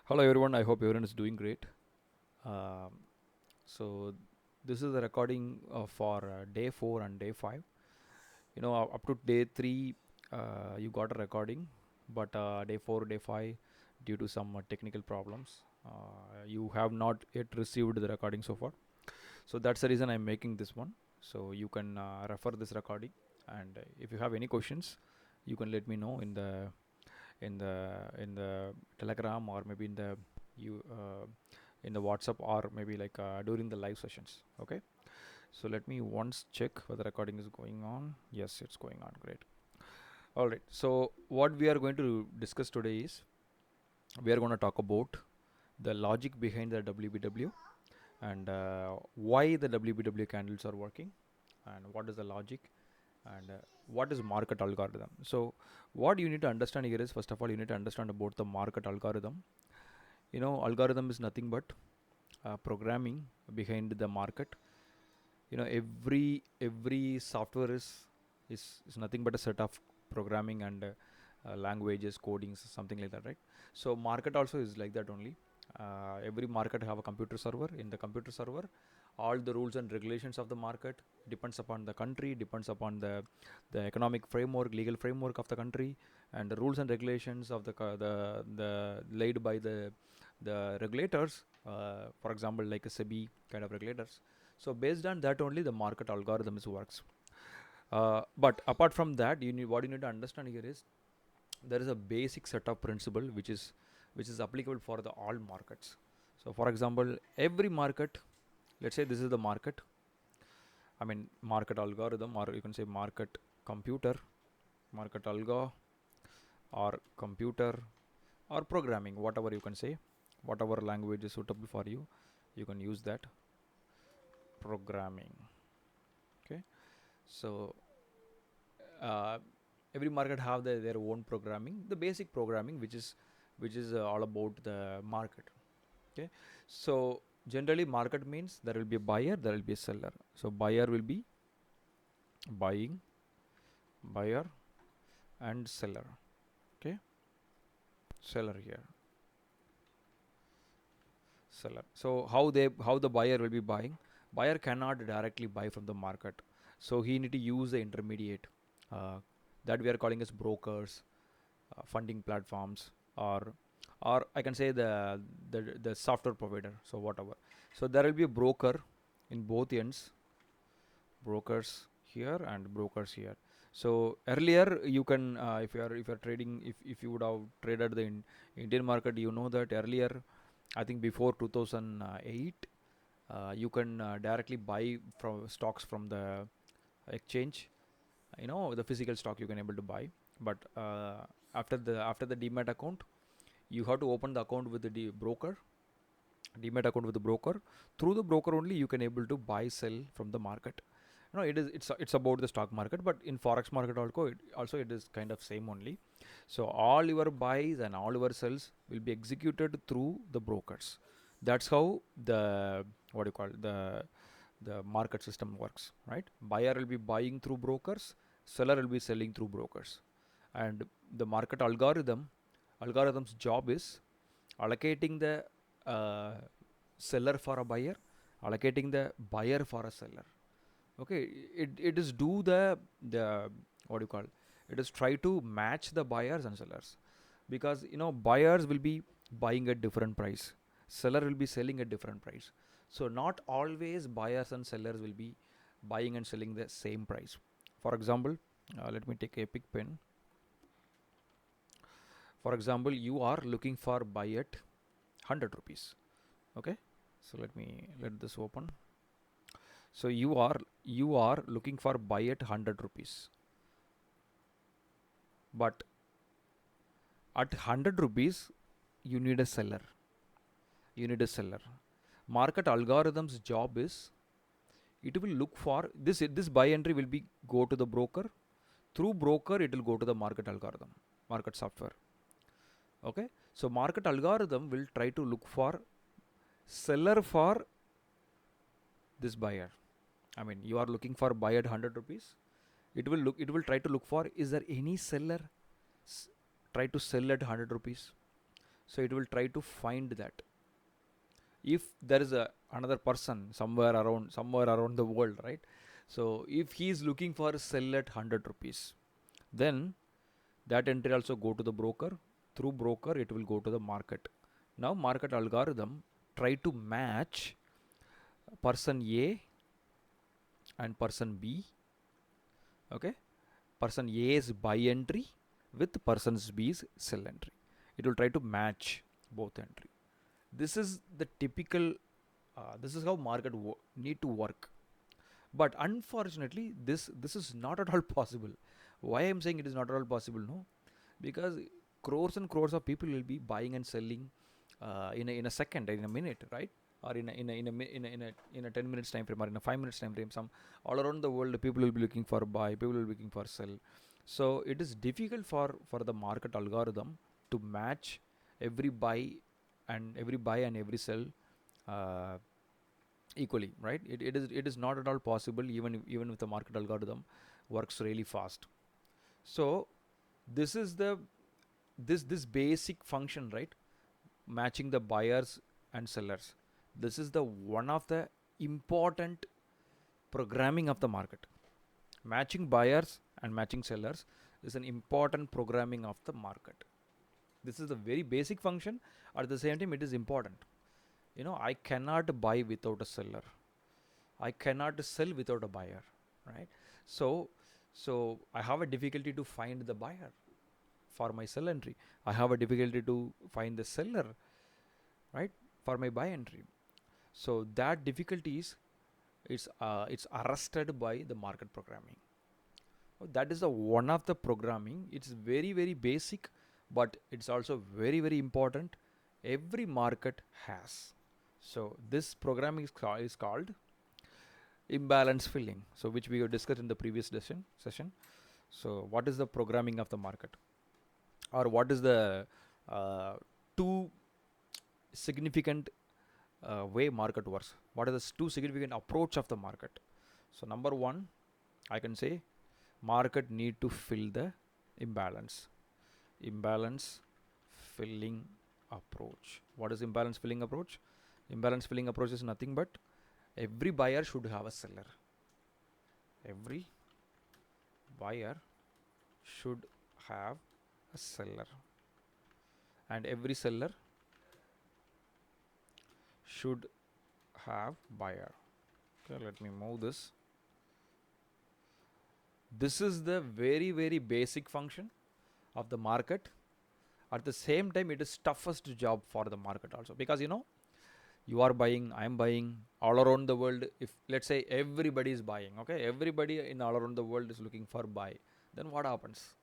Hello everyone, I hope everyone is doing great. Um, so this is the recording for day 4 and day 5. Up to day 3 you got a recording, but day 4, day 5, due to some technical problems, you have not yet received the recording so far. So that's the reason I'm making this one. So you can refer this recording, and if you have any questions, you can let me know in the Telegram, or maybe you in the WhatsApp, or maybe like during the live sessions. Okay. So let me once check whether recording is going on. Yes, it's going on. Great. All right. So what we are going to discuss today is we are going to talk about the logic behind the WBW, and why the WBW candles are working, and what is the logic, and what is market algorithm. So what you need to understand here is, first of all, you need to understand about the market algorithm. Algorithm is nothing but programming behind the market. Every software is nothing but a set of programming and languages, codings, something like that, right? So market also is like that only. Every market have a computer server. In the computer server, all the rules and regulations of the market depends upon the country, depends upon the economic framework, legal framework of the country, and the rules and regulations of the laid by the regulators, for example, like a SEBI kind of regulators. So based on that only the market algorithms works. But apart from that, what you need to understand here is there is a basic set of principle which is applicable for the all markets. So for example, every market, let's say this is the market, I mean market algorithm, or you can say market computer, market algo, or computer, or programming, whatever you can say, whatever language is suitable for you, you can use that. Programming. Okay. So uh, every market have their own programming, the basic programming, which is all about the market. Okay. So generally market means there will be a buyer, there will be a seller. So buyer will be buying, buyer, and seller. Okay. Seller here, seller. So how the buyer will be buying? Buyer cannot directly buy from the market, so he need to use the intermediate, uh, that we are calling as brokers, funding platforms, or I can say the software provider. So whatever. So there will be a broker in both ends, brokers here and brokers here. So earlier you can, if you're trading, if you would have traded the Indian market, you know that earlier, I think before 2008, you can directly buy from stocks from the exchange. The physical stock you can able to buy, but after the demat account, you have to open the account with the broker, demat account with the broker. Through the broker only you can able to buy sell from the market. It's about the stock market, but in forex market also it is kind of same only. So all your buys and all your sells will be executed through the brokers. That's how the, what do you call, the market system works, right? Buyer will be buying through brokers, seller will be selling through brokers. And the market algorithm's job is allocating the seller for a buyer, allocating the buyer for a seller. Okay. It is do the what do you call, it is try to match the buyers and sellers, because buyers will be buying at different price, seller will be selling at different price. So not always buyers and sellers will be buying and selling the same price. For example, let me take a pick pen. For example, you are looking for buy at 100 rupees. Okay. So let this open. So you are looking for buy at 100 rupees, but at 100 rupees you need a seller. Market algorithm's job is, it will look for this buy entry will be go to the broker. Through broker it will go to the market algorithm, market software. Okay. So market algorithm will try to look for seller for this buyer. I mean, you are looking for buy at 100 rupees. It will try to look for, is there any seller try to sell at 100 rupees. So it will try to find that. If there is a another person somewhere around the world, right? So if he is looking for a sell at 100 rupees, then that entry also go to the broker. Through broker it will go to the market. Now market algorithm try to match person A and person B. Okay, person A's buy entry with person B's sell entry. It will try to match both entry. This is the typical. This is how market need to work. But unfortunately, this is not at all possible. Why I'm saying it is not at all possible? No, because crores and crores of people will be buying and selling in a second, in a minute, right? Or in a 10 minutes time frame, or in a 5 minutes time frame. Some all around the world, people will be looking for buy, people will be looking for sell. So it is difficult for the market algorithm to match every buy and every sell uh, equally, right? It is not at all possible, even if the market algorithm works really fast. So this is this basic function, right? Matching the buyers and sellers. This is the one of the important programming of the market. Matching buyers and matching sellers is an important programming of the market. This is a very basic function. At the same time, it is important. I cannot buy without a seller. I cannot sell without a buyer, right? So I have a difficulty to find the buyer for my sell entry. I have a difficulty to find the seller, right, for my buy entry. So that difficulty is it's arrested by the market programming. That is the one of the programming. It's very very basic, but it's also very very important. Every market has. So this programming is called imbalance filling, so which we have discussed in the previous session. So what is the programming of the market, or what is the two significant way market works? What is the two significant approach of the market? So number one, I can say market need to fill the imbalance filling approach. What is imbalance filling approach? Imbalance filling approach is nothing but every buyer should have a seller. Every buyer should have a seller, and every seller should have buyer. Okay, let me move this. This is the very very basic function of the market. At the same time, it is toughest job for the market also, because you are buying, I am buying, all around the world. If let's say everybody is buying, okay, everybody in all around the world is looking for buy, then what happens?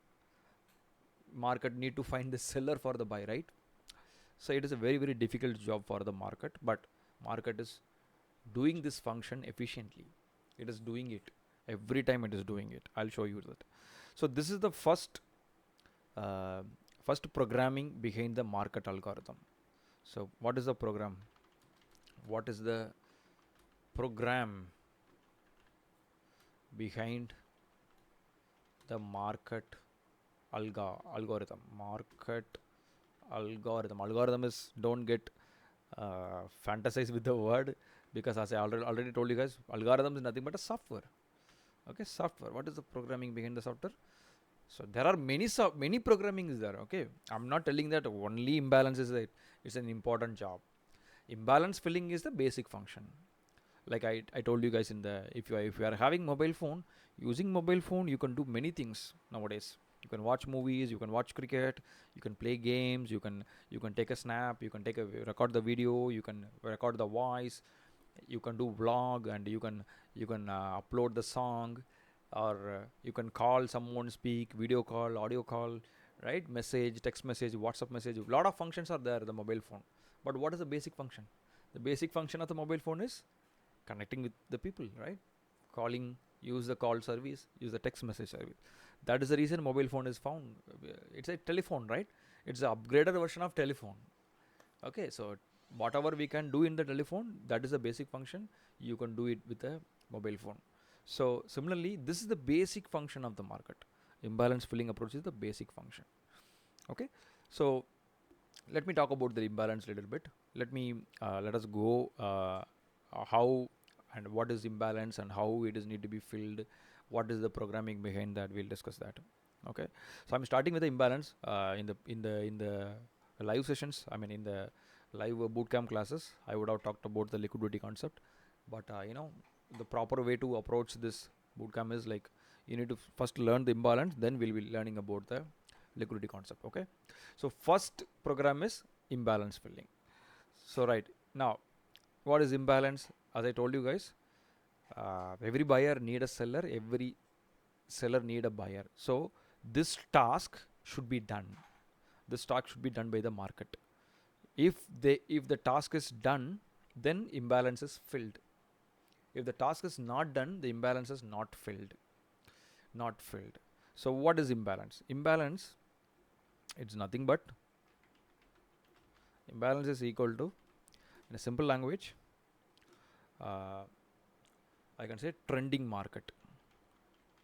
Market need to find the seller for the buy, right? So it is a very very difficult job for the market, but market is doing this function efficiently. It is doing it every time. It is doing it. I'll show you that. So this is the uh, first programming behind the market algorithm. So what is the program? What is the program behind the market algorithm? Market algorithm is, don't get fantasize with the word, because as I already told you guys, algorithm is nothing but a software. Okay, software. What is the programming behind the software? So there are many programming is there. Okay, I'm not telling that only imbalance is it. It's an important job. Imbalance filling is the basic function. Like I told you guys, if you are having mobile phone, using mobile phone you can do many things nowadays. You can watch movies, you can watch cricket, you can play games, you can take a snap, you can record the video, you can record the voice, you can do vlog, and you can upload the song, or you can call someone, speak, video call, audio call, right? Message, text message, WhatsApp message. A lot of functions are there in the mobile phone. But what is the basic function? The basic function of the mobile phone is connecting with the people, right? Calling, use the call service, use the text message service. That is the reason mobile phone is found. It's a telephone, right? It's an upgraded version of telephone. Okay, so whatever we can do in the telephone, that is the basic function. You can do it with a mobile phone. So similarly, this is the basic function of the market. Imbalance filling approach is the basic function. Okay, so Let me talk about the imbalance a little bit. Let us go how and what is imbalance and how it is need to be filled. What is the programming behind that? We'll discuss that. Okay, so I'm starting with the imbalance in the live sessions. I mean, in the live bootcamp classes, I would have talked about the liquidity concept, but the proper way to approach this bootcamp is like you need to first learn the imbalance, then we'll be learning about the liquidity concept. Okay, so first program is imbalance filling. So right now, what is imbalance? As I told you guys, every buyer need a seller, every seller need a buyer. So this task should be done. This task should be done by the market. If the task is done, then imbalance is filled. If the task is not done, the imbalance is not filled. Not filled. So what is imbalance? It's nothing but imbalance is equal to, in a simple language, uh, I can say trending market.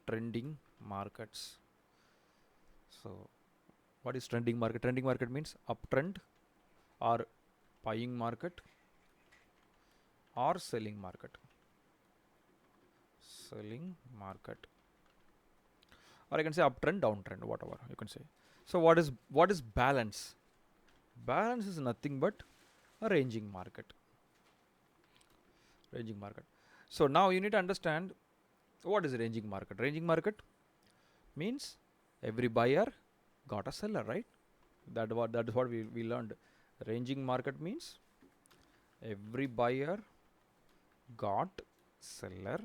Trending markets. So what is trending market? Trending market means uptrend or buying market or selling market. Selling market. Or I can say uptrend, downtrend, whatever you can say. So what is balance? Balance is nothing but a ranging market. Ranging market. So now you need to understand what is ranging market. Ranging market means every buyer got a seller, right? That is what we learned. Ranging market means every buyer got seller,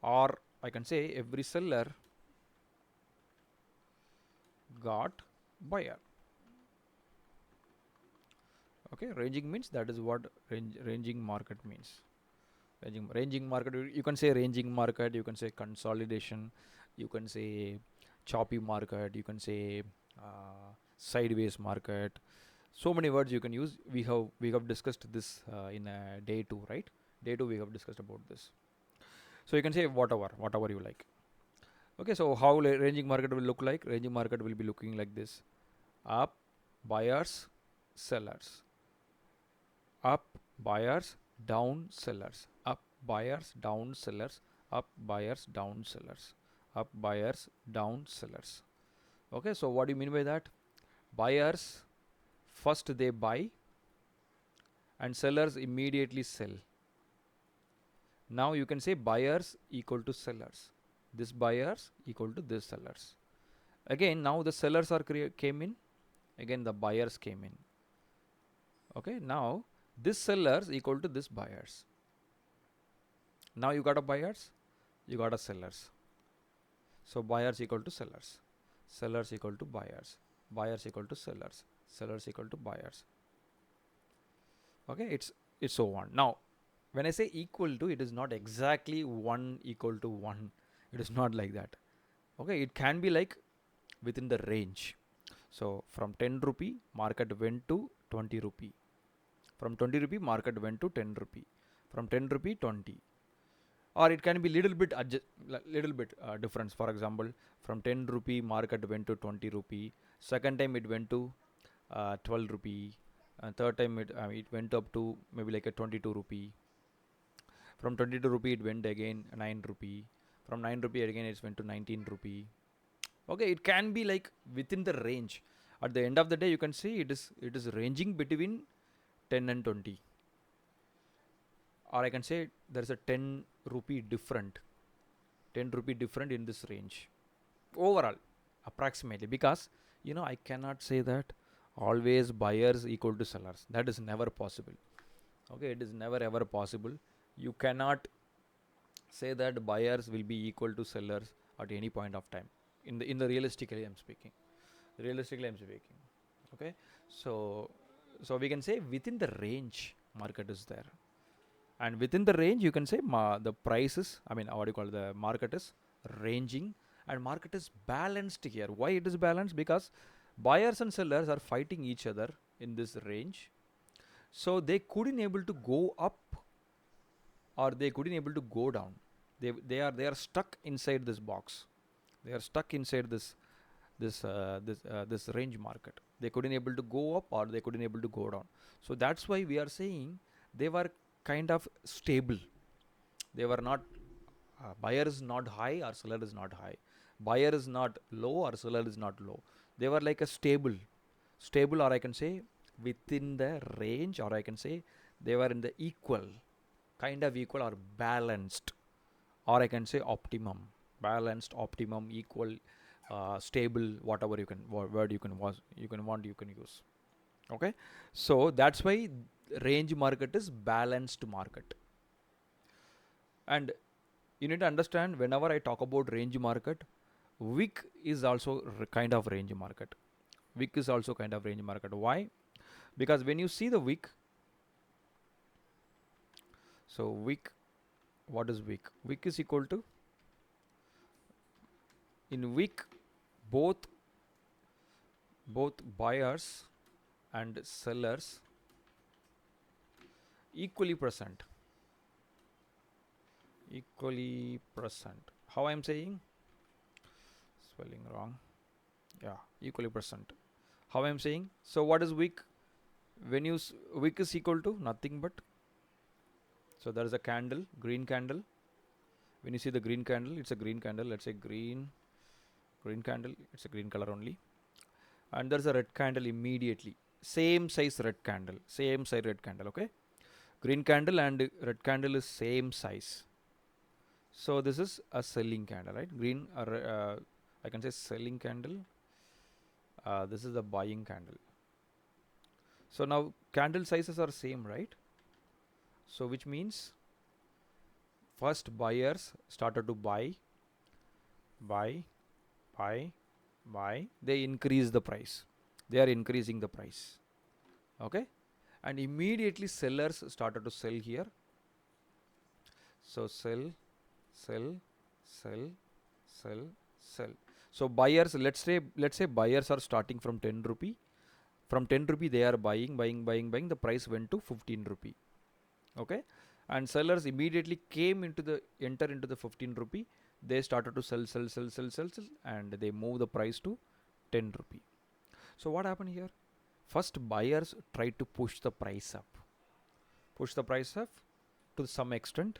or I can say every seller got buyer. Okay, ranging means that is what ranging market means. Ranging market, you can say ranging market, you can say consolidation, you can say choppy market, you can say sideways market. So many words you can use. We have discussed this in day 2, right? Day 2 we have discussed about this. So you can say whatever you like. Okay, so how ranging market will look like? Ranging market will be looking like this: up buyers, sellers, up buyers, down sellers, up buyers, down sellers, up buyers, down sellers, up buyers, down sellers. Okay, so what do you mean by that? Buyers first they buy and sellers immediately sell. Now you can say buyers equal to sellers. This buyers equal to this sellers. Again, now the sellers are came in. Again, the buyers came in. Okay, now this sellers equal to this buyers. Now you got a buyers, you got a sellers. So buyers equal to sellers, sellers equal to buyers, buyers equal to sellers, sellers equal to buyers. Okay, it's so on. Now when I say equal to, it is not exactly 1 equal to 1. It is not like that. Okay, it can be like within the range. So from 10 rupee market went to 20 rupee. From 20 rupee market went to 10 rupee. From 10 rupee 20. Or it can be little bit difference. For example, from 10 rupee market went to 20 rupee. Second time it went to 12 rupee. Third time it went up to maybe like a 22 rupee. From 22 rupee it went again 9 rupee. From 9 rupee again it went to 19 rupee. Okay, it can be like within the range. At the end of the day, you can see it is ranging between 10 and 20. Or I can say there is a 10 rupee different. 10 rupee different in this range. Overall, approximately. Because, I cannot say that always buyers equal to sellers. That is never possible. Okay, it is never ever possible. You cannot say that buyers will be equal to sellers at any point of time. In the realistically I'm speaking. Realistically I'm speaking. Okay, so we can say within the range market is there, and within the range you can say the prices, I mean what do you call, the market is ranging, and market is balanced here. Why it is balanced? Because buyers and sellers are fighting each other in this range, so they couldn't able to go up or they couldn't able to go down. They are stuck inside this box. They are stuck inside this this range market. They couldn't able to go up or they couldn't able to go down. So that's why we are saying they were kind of stable. They were not, buyer is not high or seller is not high, buyer is not low or seller is not low. They were like a stable, or I can say within the range, or I can say they were in the equal, kind of equal or balanced, or I can say optimum, balanced, optimum, equal, stable, whatever you can word you can was you can want you can use. Okay, so that's why range market is balanced market. And you need to understand, whenever I talk about range market, wick is also kind of range market. Wick is also kind of range market. Why? Because when you see the wick, so wick, what is wick? Wick is equal to, in wick, both buyers and sellers equally present. Equally present. How I am saying? Spelling wrong. Yeah, equally present. How I am saying? So what is wick? When you wick is equal to nothing but, so there is a candle, green candle. When you see the green candle, it's a green candle. Let's say green candle. It's a green color only. And there's a red candle immediately. Same size red candle. Same size red candle. Okay. Green candle and red candle is same size. So this is a selling candle, right? Green, I can say selling candle. This is the buying candle. So now candle sizes are same, right? So which means first buyers started to buy. They increase the price. They are increasing the price. Okay, and immediately sellers started to sell here. So sell, sell, sell, sell, sell. So buyers, let's say buyers are starting from 10 rupee. From 10 rupee they are buying. The price went to 15 rupee. Okay, and sellers immediately enter into the 15 rupee. They started to sell, and they move the price to 10 rupee. So what happened here? First buyers tried to push the price up to some extent,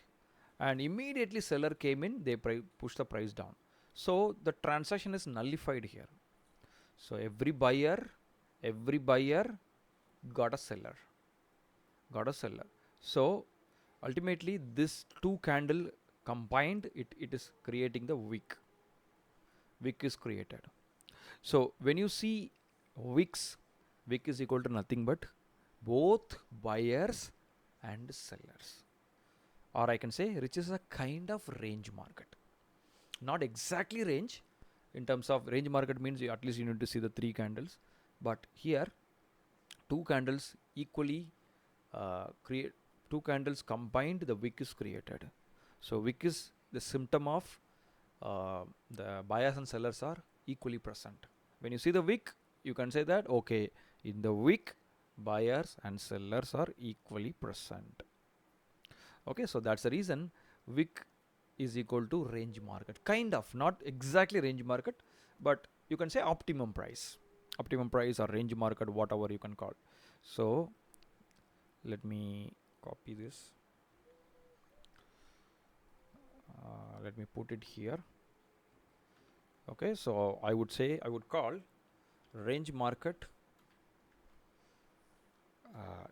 and immediately seller came in, they pushed the price down. So the transaction is nullified here. So every buyer got a seller. So ultimately this two candle combined, it is creating the wick. Wick is created. So when you see wicks, wick is equal to nothing but both buyers and sellers, or I can say which is a kind of range market. Not exactly range. In terms of range market means at least you need to see the three candles, but here two candles equally create, two candles combined, the wick is created. So wick is the symptom of the buyers and sellers are equally present. When you see the wick, you can say that okay, in the wick buyers and sellers are equally present. Okay, so that's the reason wick is equal to range market. Kind of, not exactly range market, but you can say optimum price or range market, whatever you can call. So let me copy this. Let me put it here. Okay, so I would call range market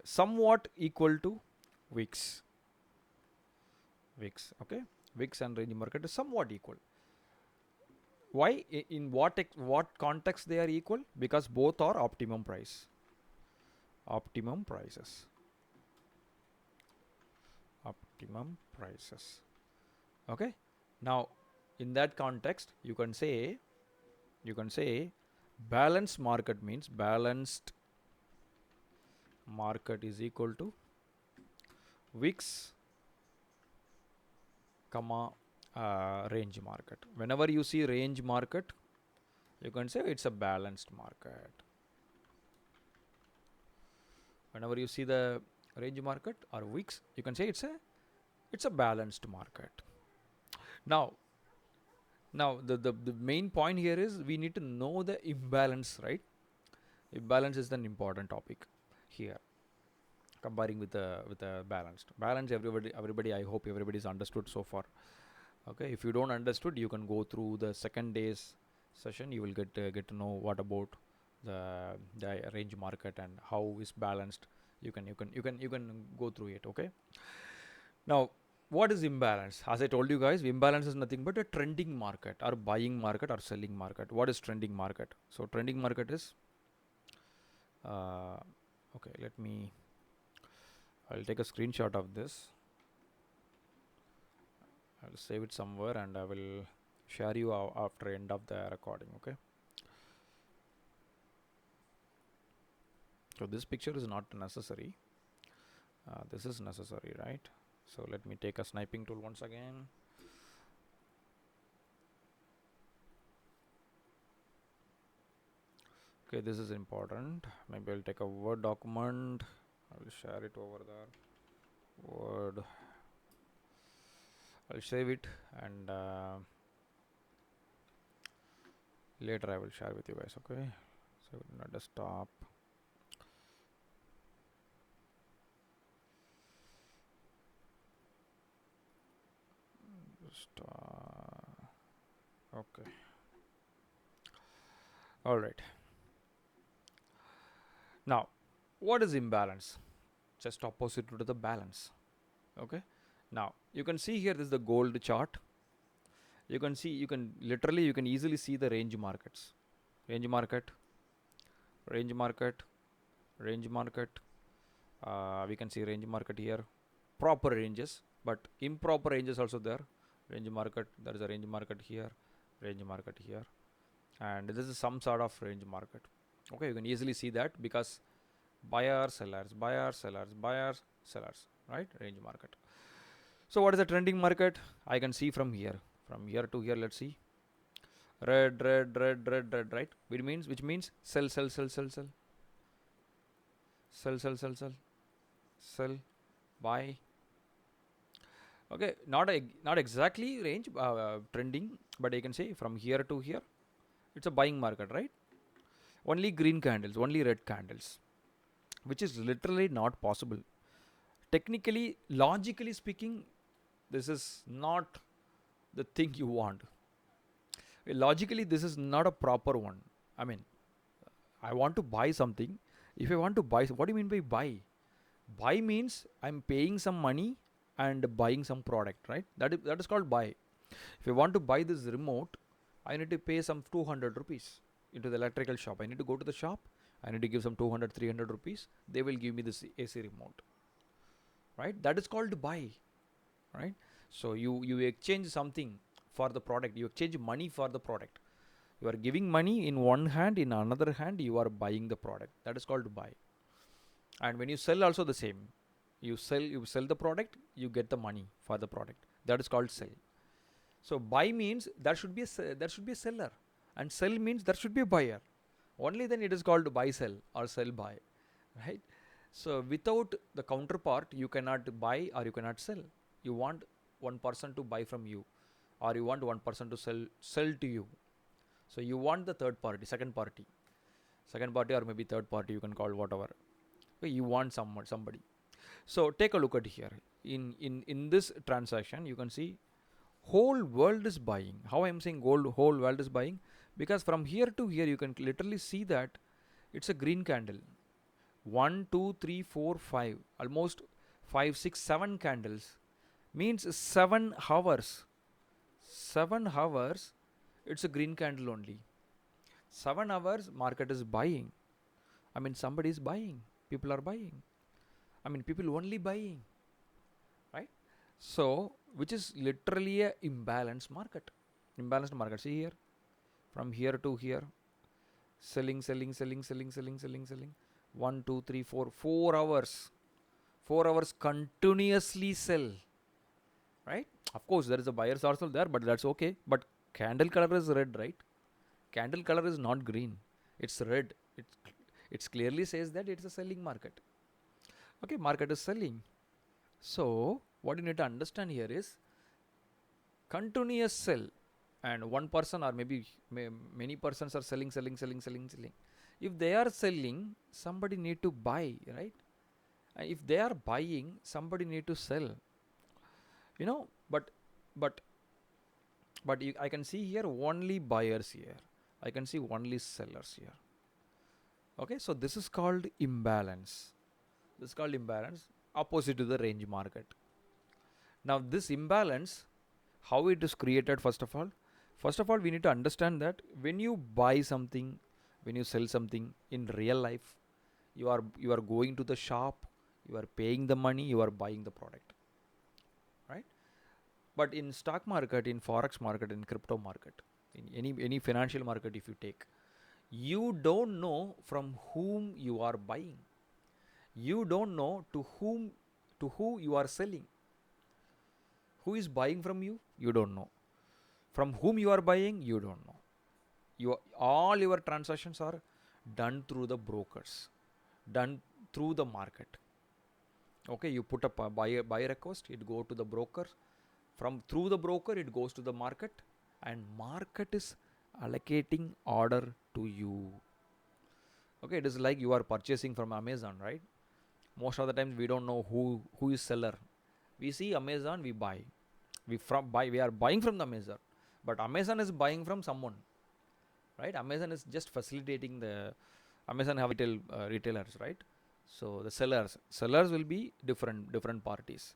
somewhat equal to wicks. Okay, wicks and range market is somewhat equal. Why? In what context they are equal? Because both are optimum prices. Optimum prices. Okay, now in that context you can say balanced market means balanced market is equal to wicks comma range market. Whenever you see range market, you can say it's a balanced market. Whenever you see the range market or wicks, you can say it's a balanced market. Now Now the main point here is we need to know the imbalance, right? Imbalance is an important topic here, comparing with the balanced. Balance, everybody I hope everybody's understood so far. Okay, if you don't understood, you can go through the second day's session. You will get to know what about the range market and how is balanced. You can go through it. Okay. Now, what is imbalance? As I told you guys, imbalance is nothing but a trending market or buying market or selling market. What is trending market? So trending market is uh, okay. I'll take a screenshot of this. I'll save it somewhere and I will share you after end of the recording. Okay. So this picture is not necessary. This is necessary, right? So let me take a sniping tool once again. Okay, this is important. Maybe I'll take a Word document. I'll share it over there. Word. I'll save it and later I will share with you guys. Okay. So in a desktop. Just okay. All right. Now, what is imbalance? Just opposite to the balance. Okay. Now you can see here this is the gold chart. You can see you can easily see the range markets. Range market, range market, range market. We can see range market here. Proper ranges, but improper ranges also there. Range market. There is a range market here. Range market here, and this is some sort of range market. Okay, you can easily see that because buyers, sellers, buyers, sellers, buyers, sellers, right? Range market. So what is the trending market? I can see from here to here. Let's see. Red, red, red, red, red, right? Which means sell, sell, sell, sell, sell, sell, sell, sell, sell, sell, buy. Okay, not exactly range trending, but you can say from here to here, it's a buying market, right? Only green candles, only red candles, which is literally not possible. Technically, logically speaking, this is not the thing you want. Logically, this is not a proper one. I mean, I want to buy something. If I want to buy, what do you mean by buy? Buy means I'm paying some money and buying some product, right? That is called buy. If I want to buy this remote, I need to pay some 200 rupees into the electrical shop. I need to go to the shop. I need to give some 200, 300 rupees. They will give me this AC remote, right? That is called buy, right? So you exchange something for the product. You exchange money for the product. You are giving money in one hand, in another hand you are buying the product. That is called buy. And when you sell also the same. You sell the product, you get the money for the product. That is called sell. So buy means there should be a seller, and sell means there should be a buyer. Only then it is called buy sell or sell buy, right? So without the counterpart, you cannot buy or you cannot sell. You want one person to buy from you, or you want one person to sell to you. So you want the third party, second party, or maybe third party. You can call whatever. Okay, you want somebody. So take a look at here. In this transaction, you can see whole world is buying. How I am saying whole world is buying? Because from here to here, you can literally see that it's a green candle. 1, 2, 3, 4, 5, almost 5, 6, 7 candles means 7 hours. 7 hours, it's a green candle only. 7 hours, market is buying. I mean, somebody is buying. People are buying. I mean, people only buying, right? So, which is literally a imbalanced market. Imbalanced market. See here, from here to here, selling, selling, selling, selling, selling, selling, selling. 1, 2, 3, 4, 4 hours. 4 hours continuously sell, right? Of course, there is a buyer's also there, but that's okay. But candle color is red, right? Candle color is not green. It's red. It clearly says that it's a selling market. Okay, market is selling. So what you need to understand here is continuous sell. and one person or maybe many persons are selling. If they are selling, somebody need to buy, right? If they are buying, somebody need to sell, you know. But I can see here only buyers here, I can see only sellers here. Okay, so this is called imbalance. This is called imbalance, opposite to the range market. Now this imbalance, how it is created? First of all we need to understand that when you buy something, when you sell something in real life, you are going to the shop, you are paying the money, you are buying the product, right? But in stock market, in forex market, in crypto market, in any financial market, if you take, you don't know from whom you are buying, you don't know to who you are selling. Who is buying from you? You don't know. From whom you are buying? You don't know. All your transactions are done through the brokers, done through the market. Okay, you put up a buy request, it go to the broker. From through the broker, it goes to the market, and market is allocating order to you. Okay, it is like you are purchasing from Amazon, right? Most of the times we don't know who is seller. We see Amazon, we buy. We are buying from the Amazon, but Amazon is buying from someone, right? Amazon is just facilitating the Amazon have retailers, right? So the sellers will be different parties,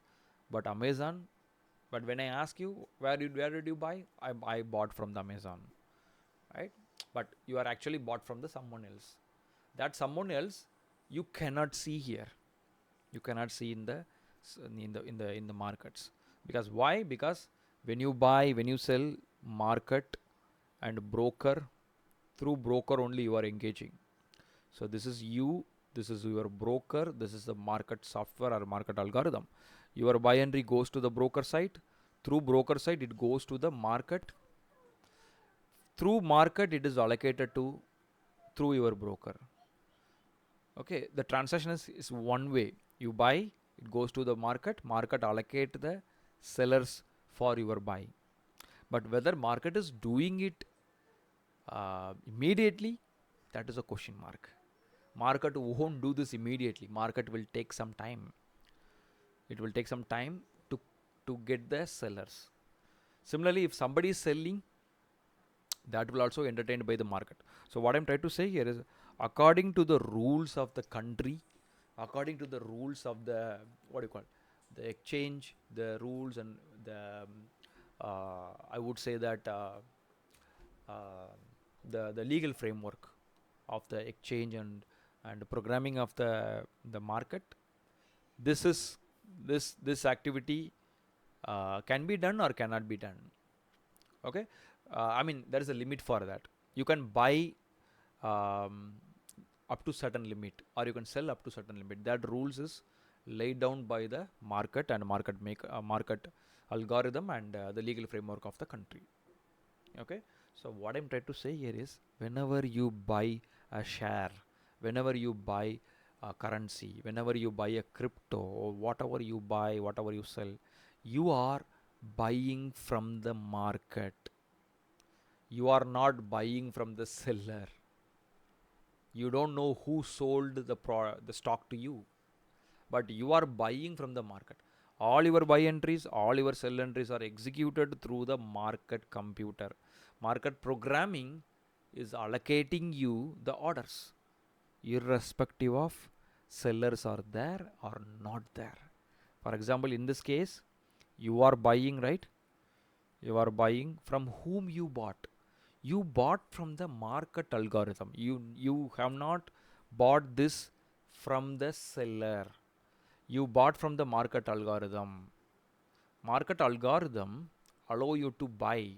but Amazon. But when I ask you where did you buy, I bought from the Amazon, right? But you are actually bought from the someone else. That someone else you cannot see here. You cannot see in the markets. Because why? Because when you buy, when you sell, market and broker, through broker only you are engaging. So this is you, this is your broker, this is the market software or market algorithm. Your buy entry goes to the broker site, through broker site it goes to the market, through market it is allocated to through your broker. Okay, the transaction is one way. You buy, it goes to the market allocate the sellers for your buy. But whether market is doing it immediately, that is a question mark. Market won't do this immediately. Market will take some time. It will take some time to get the sellers. Similarly, if somebody is selling, that will also entertained by the market. So what I'm trying to say here is, according to the rules of the country, according to the rules of the the exchange, the rules and the I would say that uh, the legal framework of the exchange and programming of the market, this is this activity can be done or cannot be done. Okay, I mean there is a limit for that. You can buy um, up to certain limit, or you can sell up to certain limit. That rules is laid down by the market and market algorithm and the legal framework of the country. Okay, so what I'm trying to say here is, whenever you buy a share, whenever you buy a currency, whenever you buy a crypto, or whatever you buy, whatever you sell, you are buying from the market. You are not buying from the seller. You don't know who sold the stock to you, but you are buying from the market. All your buy entries, all your sell entries are executed through the market computer. Market programming is allocating you the orders, irrespective of sellers are there or not there. For example, in this case, you are buying, right? You are buying from whom you bought. You bought from the market algorithm. You have not bought this from the seller. You bought from the market algorithm. Market algorithm allow you to buy.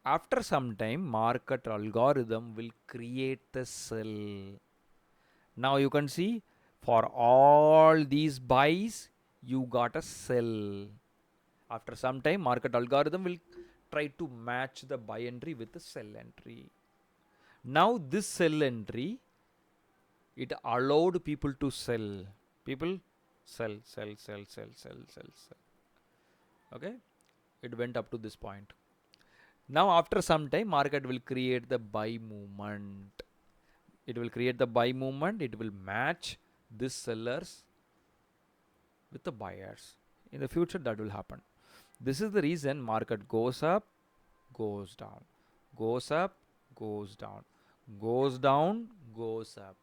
After some time, market algorithm will create the sell. Now you can see, for all these buys, you got a sell. After some time, market algorithm will try to match the buy entry with the sell entry. Now this sell entry, it allowed people to sell. People sell. Okay, it went up to this point. Now after some time, market will create the buy movement. It will create the buy movement. It will match this sellers with the buyers. In the future, that will happen. This is the reason market goes up, goes down, goes up, goes down, goes down, goes up.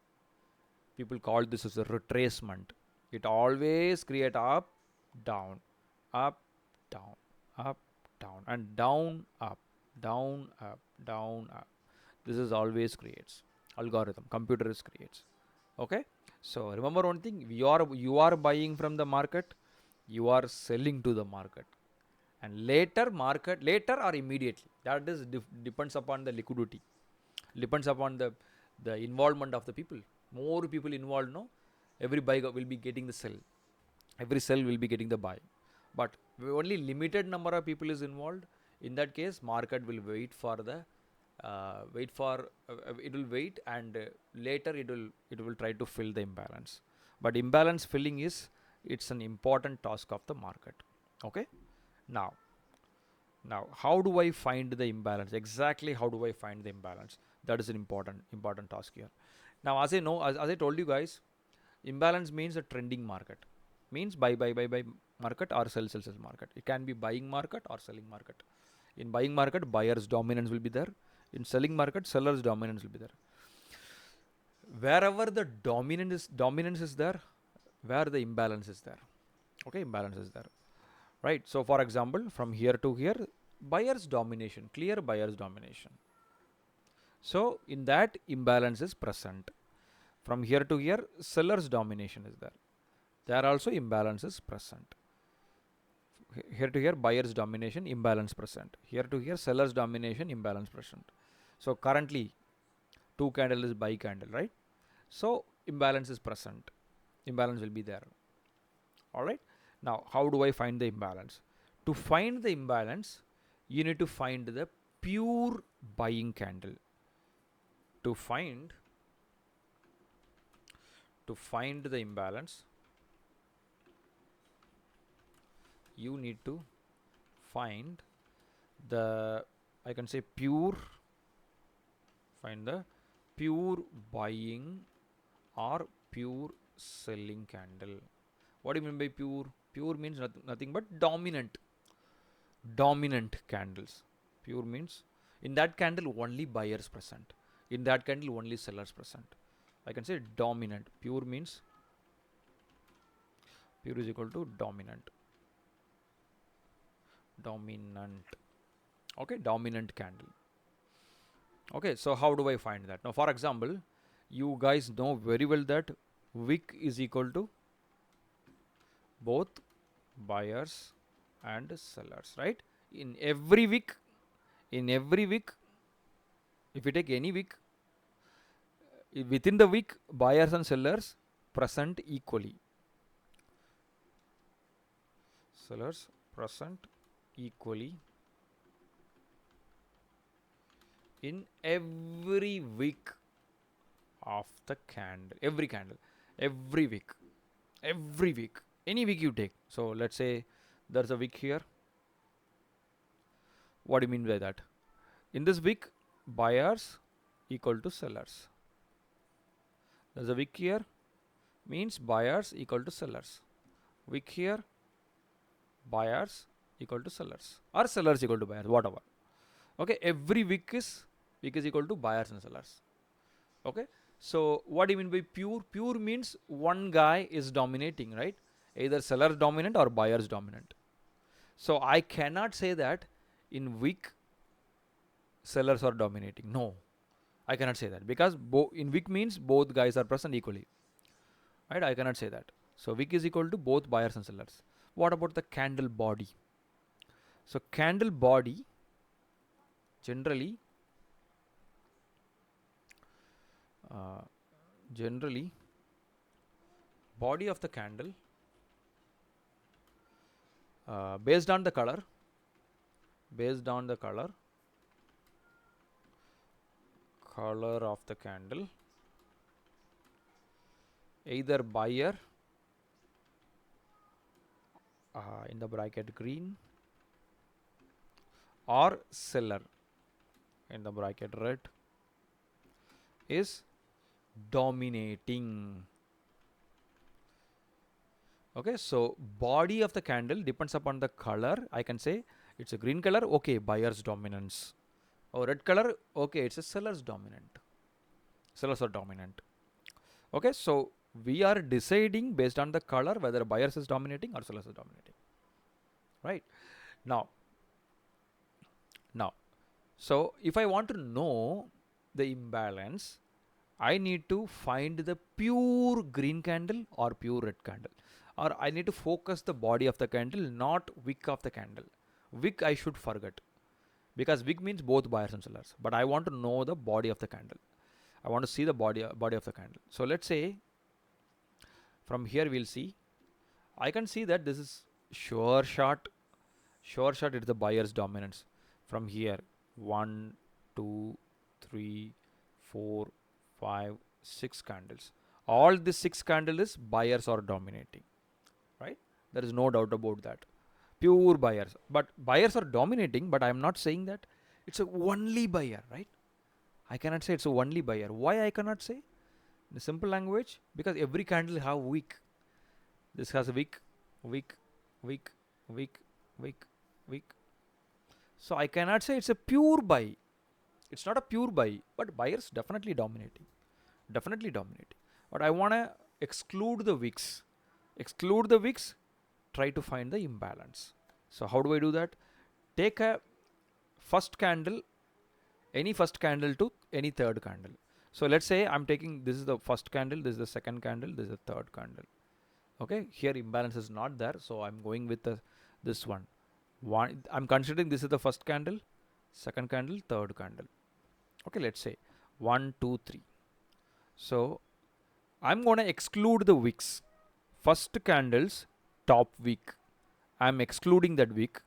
People call this as a retracement. It always create up, down, up, down, up, down, and down, up, down, up, down, up. This is always creates algorithm. Computer is creates. Okay. So remember one thing: you are buying from the market, you are selling to the market, and later or immediately. That is depends upon the liquidity, depends upon the involvement of the people. More people involved, no, every buy will be getting the sell, every sell will be getting the buy. But only limited number of people is involved. In that case, market will wait for the it will wait, and later it will try to fill the imbalance. But imbalance filling is, it's an important task of the market. Okay. now now how do I find the imbalance? Exactly, how do I find the imbalance? That is an important task here. Now, as I know, as I told you guys, imbalance means a trending market, means buy market or sell market. It can be buying market or selling market. In buying market, buyers dominance will be there. In selling market, sellers dominance will be there. Wherever the dominance is there, where the imbalance is there. Okay, imbalance is there, right? So for example, from here to here, buyers domination, clear buyers domination. So in that, imbalance is present. From here to here, sellers domination is there. There also imbalance is present. Here to here, buyers domination, imbalance present. Here to here, sellers domination, imbalance present. So currently, two candle is buy candle, right? So imbalance is present. Imbalance will be there. All right. Now, how do I find the imbalance? To find the imbalance, you need to find the pure buying candle. To find the imbalance, you need to find the, I can say, find the pure buying or pure selling candle. What do you mean by pure? Pure means nothing but dominant candles. Pure means in that candle only buyers present, in that candle only sellers present. I can say dominant. Pure means, pure is equal to dominant. Okay, dominant candle. Okay, so how do I find that? Now, for example, you guys know very well that wick is equal to both buyers and sellers, right? In every wick, if you take any wick, within the wick, buyers and sellers present equally. Sellers present equally in every wick of the candle. Every wick, any wick you take. So let's say there's a wick here. What do you mean by that? In this wick, buyers equal to sellers. There's a wick here, means buyers equal to sellers. Wick here, buyers equal to sellers, or sellers equal to buyers, whatever. Okay, every wick is equal to buyers and sellers. Okay, so what do you mean by pure? Pure means one guy is dominating, right? Either sellers dominant or buyers dominant. So I cannot say that in wick sellers are dominating. No, I cannot say that, because in wick means both guys are present equally, right? I cannot say that. So wick is equal to both buyers and sellers. What about the candle body? So candle body, generally body of the candle, based on the color, color of the candle, either buyer, in the bracket green, or seller in the bracket red is dominating. Okay, so body of the candle depends upon the color. I can say it's a green color, okay, buyer's dominance. Or red color, okay, it's a seller's dominant. Sellers are dominant. Okay, so we are deciding based on the color whether buyers is dominating or sellers is dominating. Right? Now, so if I want to know the imbalance, I need to find the pure green candle or pure red candle, or I need to focus the body of the candle, not wick of the candle. Wick I should forget, because wick means both buyers and sellers, but I want to know the body of the candle. I want to see the body of the candle. So let's say from here we'll see, I can see that this is sure shot is the buyer's dominance. From here 1 2 3 4 5 6 candles, all these 6 candles buyers are dominating, right? There is no doubt about that. Pure buyers, but buyers are dominating, but I am not saying that it's a only buyer, right? I cannot say it's a only buyer. Why I cannot say? In a simple language, because every candle have wick. This has a wick, wick, wick, wick, wick, wick. So I cannot say it's a pure buy. It's not a pure buy, but buyers definitely dominating. Definitely dominating. But I want to exclude the wicks. Exclude the wicks, try to find the imbalance. So how do I do that? Take a first candle, any first candle to any third candle. So let's say I'm taking, this is the first candle, this is the second candle, this is the third candle. Okay, here imbalance is not there, so I'm going with this one. I'm considering this is the first candle, second candle, third candle. Okay, let's say 1 2 3. So I'm going to exclude the wicks. First candle's top wick, I'm excluding that wick.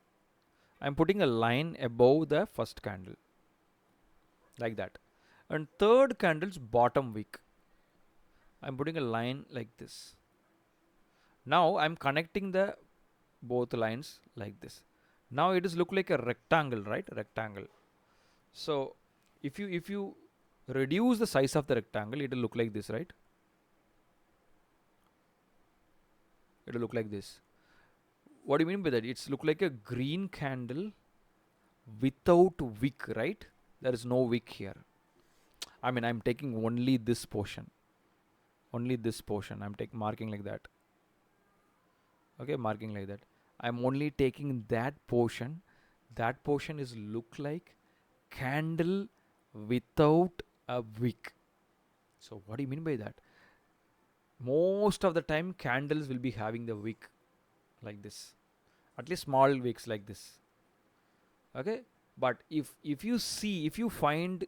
I'm putting a line above the first candle, like that. And third candle's bottom wick, I'm putting a line like this. Now I'm connecting the both lines like this. Now it is look like a rectangle, right? Rectangle. So if you reduce the size of the rectangle, it will look like this, right? It will look like this. What do you mean by that? It's look like a green candle without wick, right? There is no wick here. I mean, I'm taking only this portion. Only this portion. I'm marking like that. Okay, marking like that. I'm only taking that portion. That portion is look like candle without a wick. So what do you mean by that? Most of the time candles will be having the wick like this, at least small wicks like this. Okay, but if you find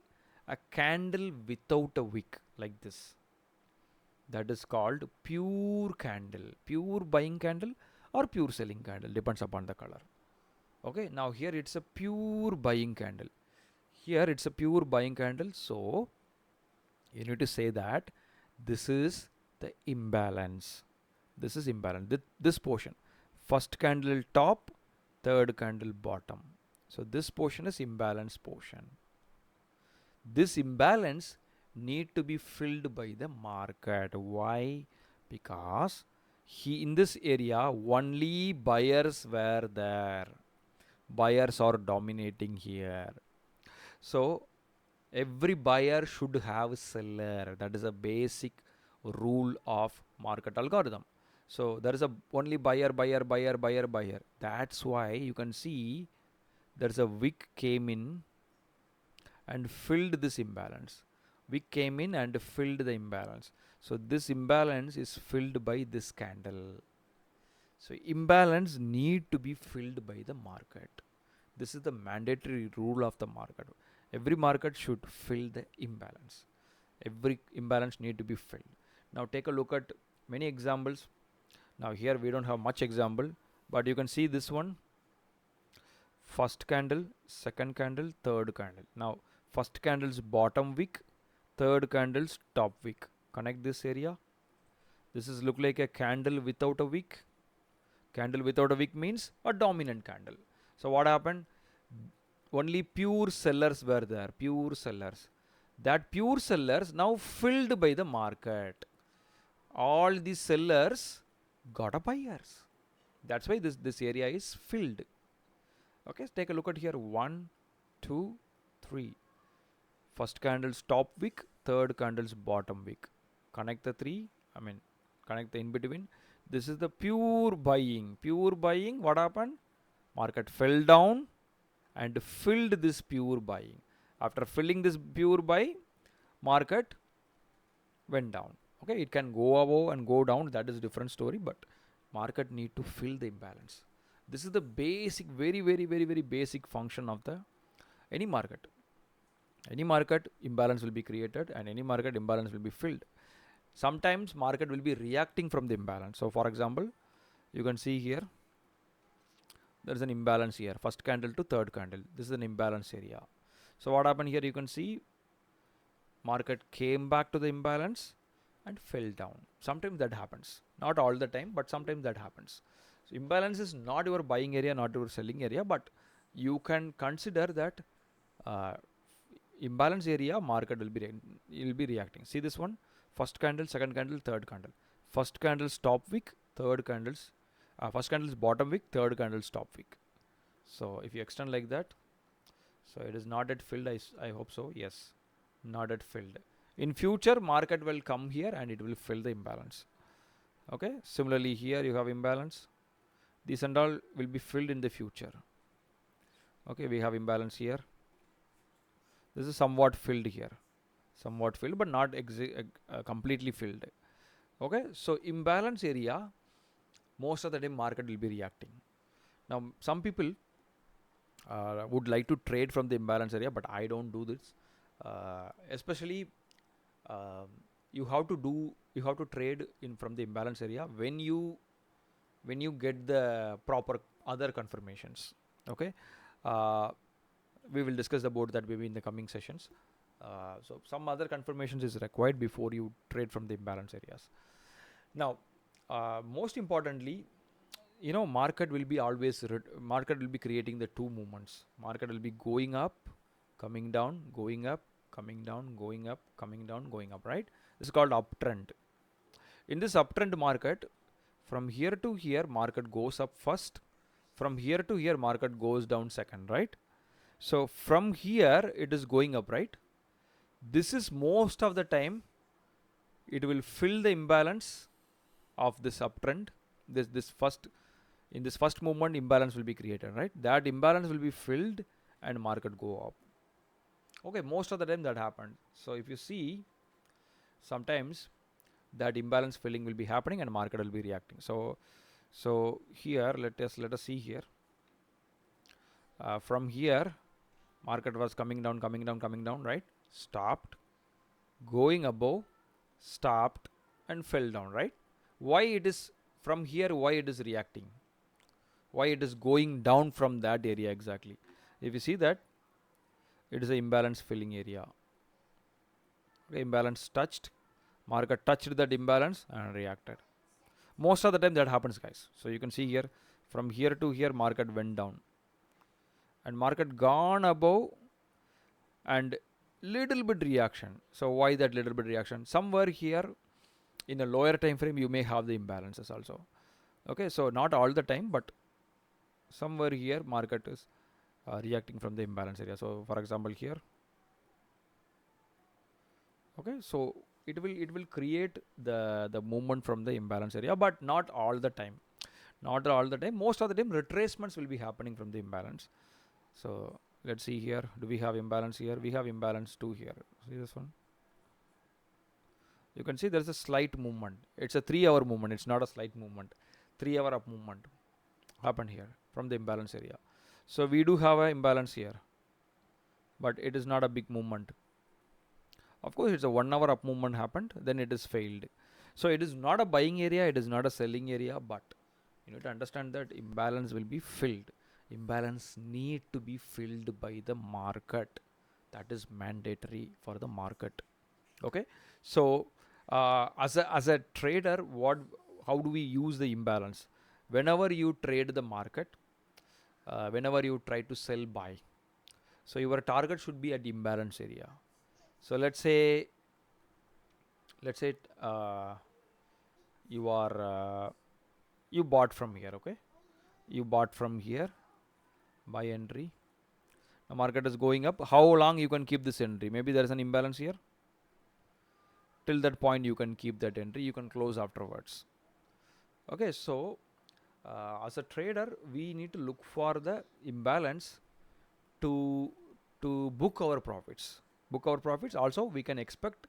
a candle without a wick like this, that is called pure candle, pure buying candle or pure selling candle, depends upon the color. Okay, now here it's a pure buying candle. Here it's a pure buying candle, so you need to say that this is the imbalance. This is imbalance. This portion, first candle top, third candle bottom. So this portion is imbalance portion. This imbalance need to be filled by the market. Why? Because in this area only buyers were there. Buyers are dominating here. So every buyer should have seller. That is a basic rule of market algorithm. So there is a only buyer. That's why you can see there's a wick came in and filled this imbalance. Wick came in and filled the imbalance. So this imbalance is filled by this candle. So imbalance need to be filled by the market. This is the mandatory rule of the market. Every market should fill the imbalance. Every imbalance need to be filled. Now take a look at many examples. Now here we don't have much example, but you can see this one. First candle, second candle, third candle. Now first candle's bottom wick, third candle's top wick. Connect this area. This is look like a candle without a wick. Candle without a wick means a dominant candle. So what happened? only pure sellers were there, pure sellers. That pure sellers now filled by the market. All these sellers got a buyers. That's why this area is filled. Okay, take a look at here. 1, 2, 3. First candle's top wick, third candle's bottom wick. Connect the three, connect the in between. This is the pure buying. Pure buying, what happened? Market fell down and filled this pure buying. After filling this pure buy, market went down. Okay, it can go above and go down, that is a different story, but market need to fill the imbalance. This is the basic, very, very, very, very basic function of the any market. Any market imbalance will be created and any market imbalance will be filled. Sometimes market will be reacting from the imbalance. So for example, you can see here there is an imbalance here, first candle to third candle. This is an imbalance area. So what happened here, you can see market came back to the imbalance and fell down. Sometimes that happens, not all the time, but sometimes that happens. So imbalance is not your buying area, not your selling area, but you can consider that imbalance area market will be reacting. See this one, first candle, second candle, third candle. First candle's top wick, third candle's first candle's bottom wick, third candle's top wick. So if you extend like that, so it is not yet filled. I hope so. Yes, not yet filled. In future, market will come here and it will fill the imbalance. Okay. Similarly, here you have imbalance. These and all will be filled in the future. Okay, we have imbalance here. This is somewhat filled here, somewhat filled, but not completely filled. Okay, so imbalance area, most of the time market will be reacting. Now some people would like to trade from the imbalance area, but I don't do this. Especially you have to trade in from the imbalance area when you get the proper other confirmations. Okay, we will discuss about that maybe in the coming sessions. So some other confirmations is required before you trade from the imbalance areas. Now most importantly, market will be market will be creating the two movements. Market will be going up, coming down, going up, coming down, going up, coming down, going up, right? This is called uptrend. In this uptrend market, from here to here market goes up first, from here to here market goes down second, right? So from here it is going up, right? This is most of the time it will fill the imbalance of this uptrend. In this first movement imbalance will be created, right? That imbalance will be filled and market go up. Okay, most of the time that happened. So if you see, sometimes that imbalance filling will be happening and market will be reacting. So here let us see here. From here market was coming down, right? Stopped, going above, stopped and fell down, right? Why it is from here, why it is reacting, why it is going down from that area exactly? If you see that it is an imbalance filling area. Okay, imbalance touched, market touched that imbalance and reacted. Most of the time that happens, guys. So you can see here, from here to here market went down and market gone above and little bit reaction. So why that little bit reaction? Somewhere here in a lower time frame you may have the imbalances also. Okay, so not all the time, but somewhere here market is reacting from the imbalance area. So for example here, okay, so it will create the movement from the imbalance area, but not all the time. Not all the time. Most of the time retracements will be happening from the imbalance. So let's see here. Do we have imbalance here? We have imbalance too here. See this one? You can see there's a slight movement. It's a 3-hour movement. It's not a slight movement. 3-hour up movement happened here from the imbalance area. So we do have an imbalance here, but it is not a big movement. Of course, it's a 1-hour up movement happened, then it is failed. So it is not a buying area, it is not a selling area, but you need to understand that imbalance will be filled. Imbalance need to be filled by the market. That is mandatory for the market. Okay, so as a trader, how do we use the imbalance? Whenever you trade the market, whenever you try to sell, buy, So your target should be at imbalance area. So let's say you are you bought from here, okay? You bought from here, buy entry. The market is going up. How long you can keep this entry? Maybe there is an imbalance here. Till that point you can keep that entry. You can close afterwards. Okay, so as a trader, we need to look for the imbalance to book our profits. Book our profits. Also, we can expect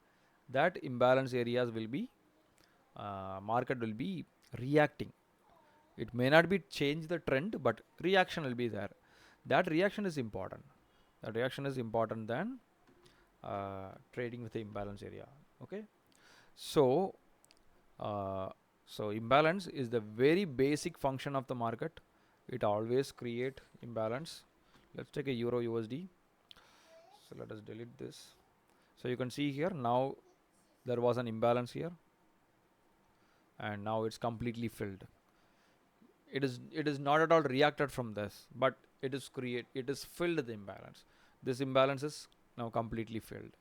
that imbalance areas will be market will be reacting. It may not be change the trend, but reaction will be there. That reaction is important. That reaction is important than trading with the imbalance area. Okay, so so imbalance is the very basic function of the market. It always create imbalance. Let's take a euro USD. So let us delete this. So you can see here now there was an imbalance here, and now it's completely filled. It is not at all reacted from this, but it is filled the imbalance. This imbalance is now completely filled.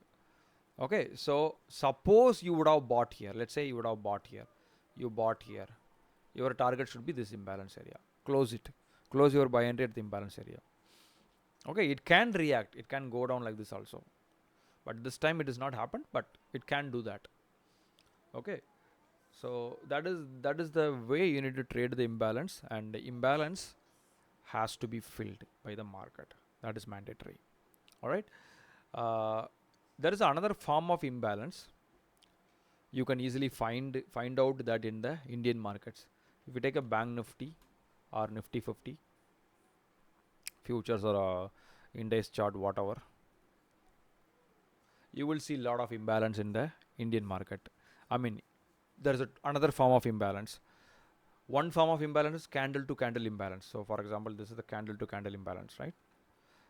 Okay, so suppose you would have bought here. Let's say you would have bought here. You bought here. Your target should be this imbalance area. Close it. Close your buy entry at the imbalance area. Okay, it can react. It can go down like this also. But this time it has not happened, but it can do that. Okay, so that is the way you need to trade the imbalance, and the imbalance has to be filled by the market. That is mandatory. All right. There is another form of imbalance. You can easily find out that in the Indian markets. If you take a Bank Nifty or Nifty 50 futures or index chart, whatever, you will see a lot of imbalance in the Indian market. I mean, there is another form of imbalance. One form of imbalance is candle to candle imbalance. So for example, this is the candle to candle imbalance, right?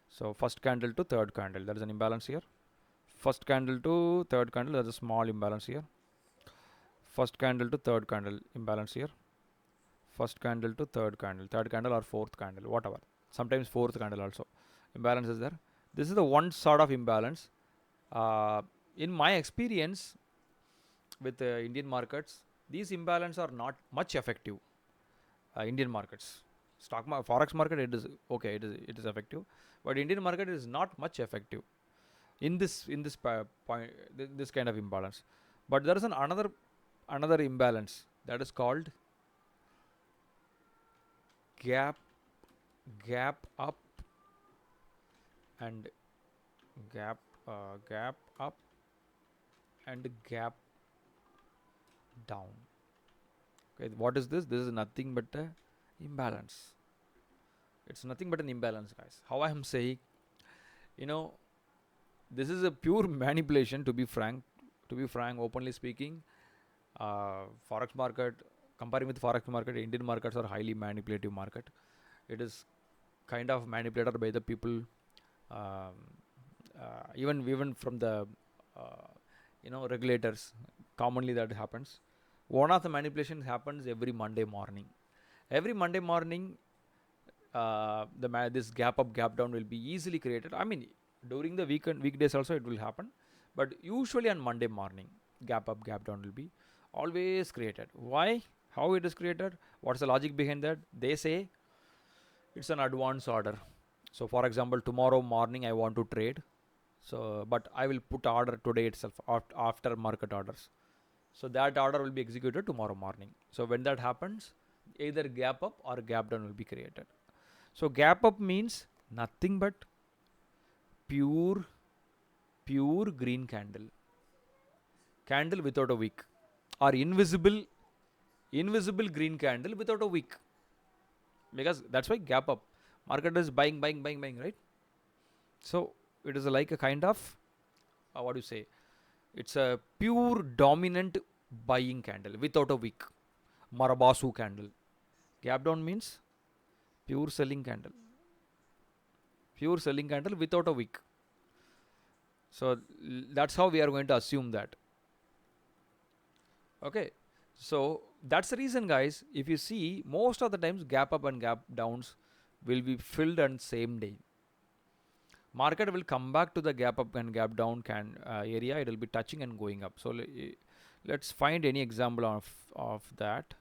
So first candle to third candle, there is an imbalance here. First candle to third candle, there is a small imbalance here. First candle to third candle imbalance here. First candle to third candle or fourth candle, whatever. Sometimes fourth candle also. Imbalance is there. This is the one sort of imbalance. In my experience with Indian markets, these imbalance are not much effective. Indian markets, forex market, it is okay. It is effective, but Indian market is not much effective in this point, this kind of imbalance. But there is another imbalance that is called gap up and gap up and gap down. Okay, what is this? This is nothing but a imbalance. It's nothing but an imbalance, guys. How I am saying, this is a pure manipulation. To be frank, openly speaking, forex market, comparing with forex market, Indian markets are highly manipulative market. It is kind of manipulated by the people, even from the regulators. Commonly that happens. One of the manipulations happens every Monday morning. Every Monday morning, this gap up, gap down will be easily created. I mean, during the weekdays also it will happen, but usually on Monday morning, gap up, gap down will be always created. Why? How it is created? What's the logic behind that? They say it's an advance order. So, for example, tomorrow morning I want to trade. So, but I will put order today itself after market orders. So that order will be executed tomorrow morning. So when that happens, either gap up or gap down will be created. So gap up means nothing but pure green candle without a wick, or invisible green candle without a wick, because that's why gap up. Market is buying, right? So it is like a kind of what do you say? It's a pure dominant buying candle without a wick. Marabasu candle. Gap down means pure selling candle. Pure selling candle without a wick. So that's how we are going to assume that. Okay. So that's the reason, guys. If you see, most of the times gap up and gap downs will be filled on same day. market will come back to the gap up and gap down area. It will be touching and going up. So let's find any example of that.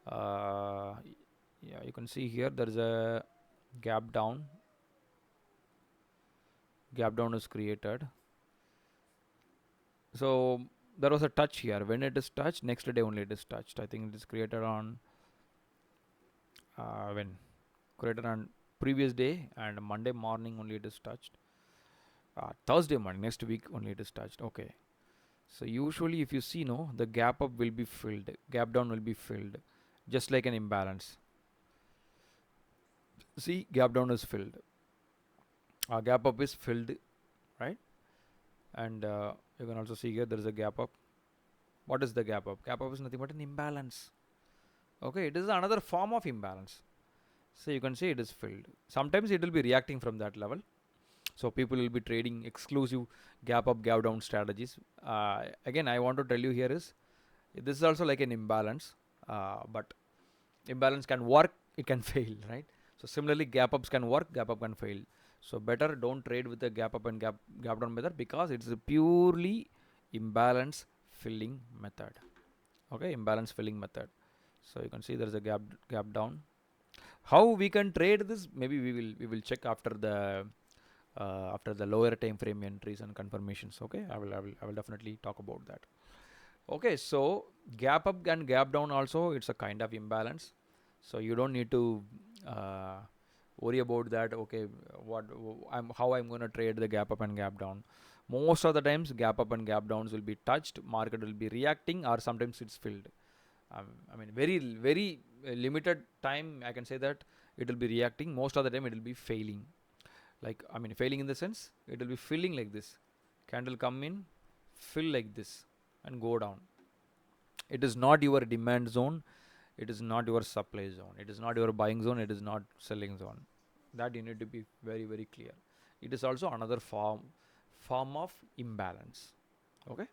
Yeah, you can see here there is a gap down. Gap down is created. So there was a touch here. When it is touched, next day only it is touched. I think it is created on when created on previous day, and Monday morning only it is touched. Thursday morning, next week only it is touched. Okay. So usually if you see, no, the gap up will be filled, gap down will be filled, just like an imbalance. See, gap down is filled, gap up is filled, right? And you can also see here there is a gap up. What is the gap up? Gap up is nothing but an imbalance. Okay, it is another form of imbalance. So you can see it is filled. Sometimes it will be reacting from that level. So people will be trading exclusive gap up, gap down strategies. Again, I want to tell you here is this is also like an imbalance, but imbalance can work, it can fail, right? So similarly, gap ups can work, gap up can fail. So better don't trade with the gap up and gap down method, because it's a purely imbalance filling method. Okay, imbalance filling method. So you can see there is a gap down. How we can trade this? Maybe we will check after the lower time frame entries and confirmations. Okay, I will definitely talk about that. Okay, so gap up and gap down also, it's a kind of imbalance. So you don't need to worry about that. Okay, how I'm going to trade the gap up and gap down. Most of the times gap up and gap downs will be touched, market will be reacting, or sometimes it's filled. I mean, very limited time I can say that it will be reacting. Most of the time it will be failing. Like, I mean, failing in the sense it will be filling like this. Candle come in, fill like this, and go down. It is not your demand zone. It is not your supply zone. It is not your buying zone. It is not selling zone. That you need to be very clear. It is also another form of imbalance. Okay.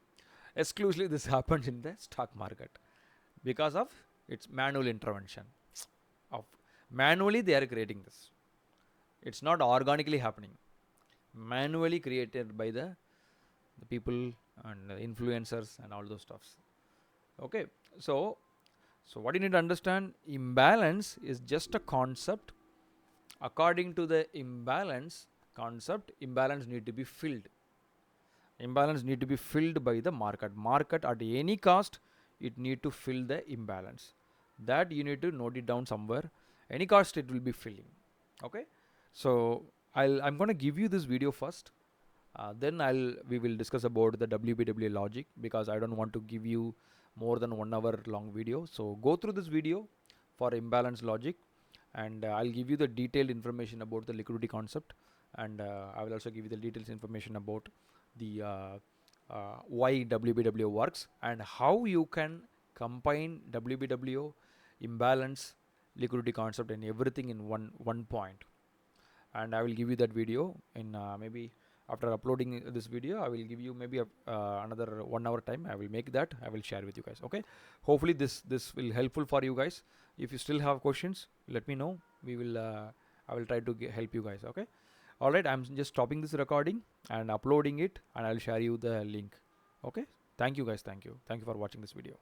Exclusively this happens in the stock market because of its manual intervention. Of manually they are creating this. It's not organically happening. Manually created by the people and the influencers and all those stuffs. Okay. So what you need to understand, imbalance is just a concept. According to the imbalance concept, imbalance need to be filled. Imbalance need to be filled by the market at any cost. It need to fill the imbalance. That you need to note it down somewhere. Any cost it will be filling. Okay. So I'm going to give you this video first. Then we will discuss about the WBW logic, because I don't want to give you more than 1 hour long video. So go through this video for imbalance logic, and I'll give you the detailed information about the liquidity concept, and I will also give you the details information about the why WBW works and how you can combine WBW, imbalance, liquidity concept, and everything in one point. And I will give you that video in maybe after uploading this video. I will give you maybe another 1 hour time. I will make that, I will share with you guys. Okay, hopefully this will helpful for you guys. If you still have questions, let me know. We will I will try to help you guys. Okay, all right, I'm just stopping this recording and uploading it, and I'll share you the link. Okay, thank you guys, thank you for watching this video.